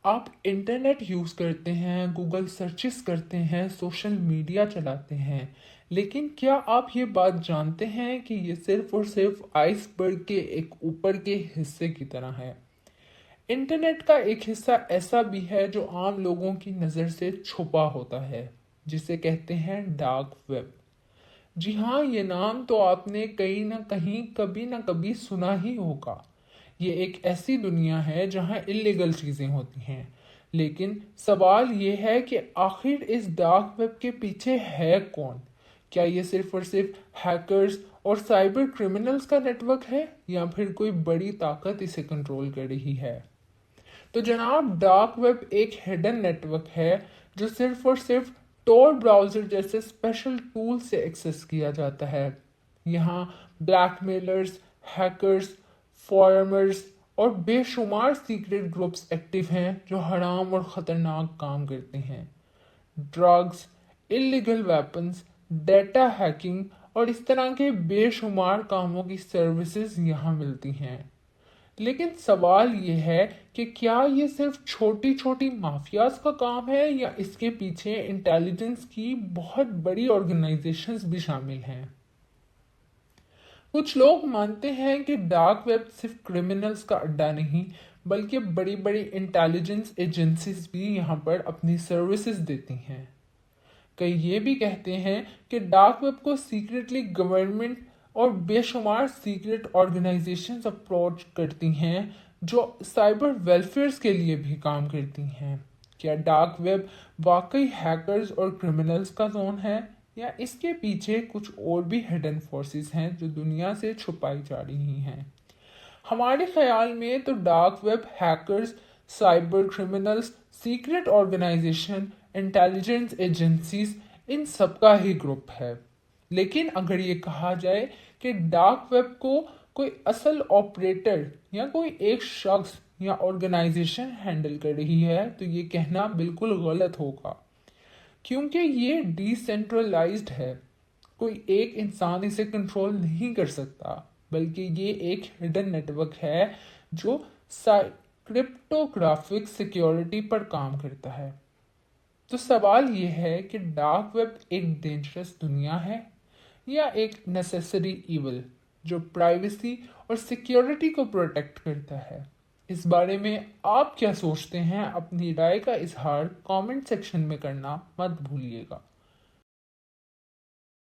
آپ internet use کرتے ہیں، گوگل سرچز کرتے ہیں، سوشل میڈیا چلاتے ہیں، لیکن کیا آپ یہ بات جانتے ہیں کہ یہ صرف اور صرف آئس برگ کے ایک اوپر کے حصے کی طرح ہے؟ انٹرنیٹ کا ایک حصہ ایسا بھی ہے جو عام لوگوں کی نظر سے چھپا ہوتا ہے، جسے کہتے ہیں ڈارک ویب۔ جی ہاں، یہ نام تو آپ نے کہیں نہ کہیں کبھی نہ کبھی سنا ہی ہوگا۔ یہ ایک ایسی دنیا ہے جہاں اللیگل چیزیں ہوتی ہیں، لیکن سوال یہ ہے کہ آخر اس ڈارک ویب کے پیچھے ہے کون؟ کیا یہ صرف اور صرف ہیکرز اور سائبر کرمنلز کا نیٹ ورک ہے، یا پھر کوئی بڑی طاقت اسے کنٹرول کر رہی ہے؟ تو جناب، ڈارک ویب ایک ہڈن نیٹ ورک ہے جو صرف اور صرف ٹور براؤزر جیسے اسپیشل ٹول سے ایکسس کیا جاتا ہے۔ یہاں بلیک میلرز، ہیکرز، فارمرز اور بے شمار سیکرٹ گروپس ایکٹیو ہیں جو حرام اور خطرناک کام کرتے ہیں۔ Drugs, illegal weapons, data hacking اور اس طرح کے بے شمار کاموں کی سروسز یہاں ملتی ہیں۔ لیکن سوال یہ ہے کہ کیا یہ صرف چھوٹی چھوٹی مافیاز کا کام ہے، یا اس کے پیچھے انٹیلیجنس کی بہت بڑی آرگنائزیشنز بھی شامل ہیں؟ کچھ لوگ مانتے ہیں کہ ڈارک ویب صرف کرمنلز کا اڈا نہیں، بلکہ بڑی بڑی انٹیلیجنس ایجنسیز بھی یہاں پر اپنی سروسز دیتی ہیں۔ کئی یہ بھی کہتے ہیں کہ ڈارک ویب کو سیکرٹلی گورنمنٹ اور بے شمار سیکرٹ آرگنائزیشنز اپروچ کرتی ہیں جو سائبر ویلفیئرز کے لیے بھی کام کرتی ہیں۔ کیا ڈارک ویب واقعی ہیکرز اور کرمنلز کا زون ہے، یا اس کے پیچھے کچھ اور بھی ہڈن فورسز ہیں جو دنیا سے چھپائی جا رہی ہیں؟ ہمارے خیال میں تو dark web hackers, cyber criminals, secret organisation, intelligence agencies, ان سب کا ہی گروپ ہے۔ لیکن اگر یہ کہا جائے کہ ڈارک ویب کو کوئی اصل آپریٹر یا کوئی ایک شخص یا آرگنائزیشن ہینڈل کر رہی ہے، تو یہ کہنا بالکل غلط ہوگا، کیونکہ یہ ڈی سینٹرلائزڈ ہے۔ کوئی ایک انسان اسے کنٹرول نہیں کر سکتا، بلکہ یہ ایک ہڈن نیٹ ورک ہے جو کرپٹوگرافک سیکیورٹی پر کام کرتا ہے۔ تو سوال یہ ہے کہ ڈارک ویب ایک ڈینجرس دنیا ہے، یا ایک نیسیسری ایول جو پرائیویسی اور سیکیورٹی کو پروٹیکٹ کرتا ہے؟ اس بارے میں آپ کیا سوچتے ہیں؟ اپنی رائے کا اظہار کامنٹ سیکشن میں کرنا مت بھولیے گا۔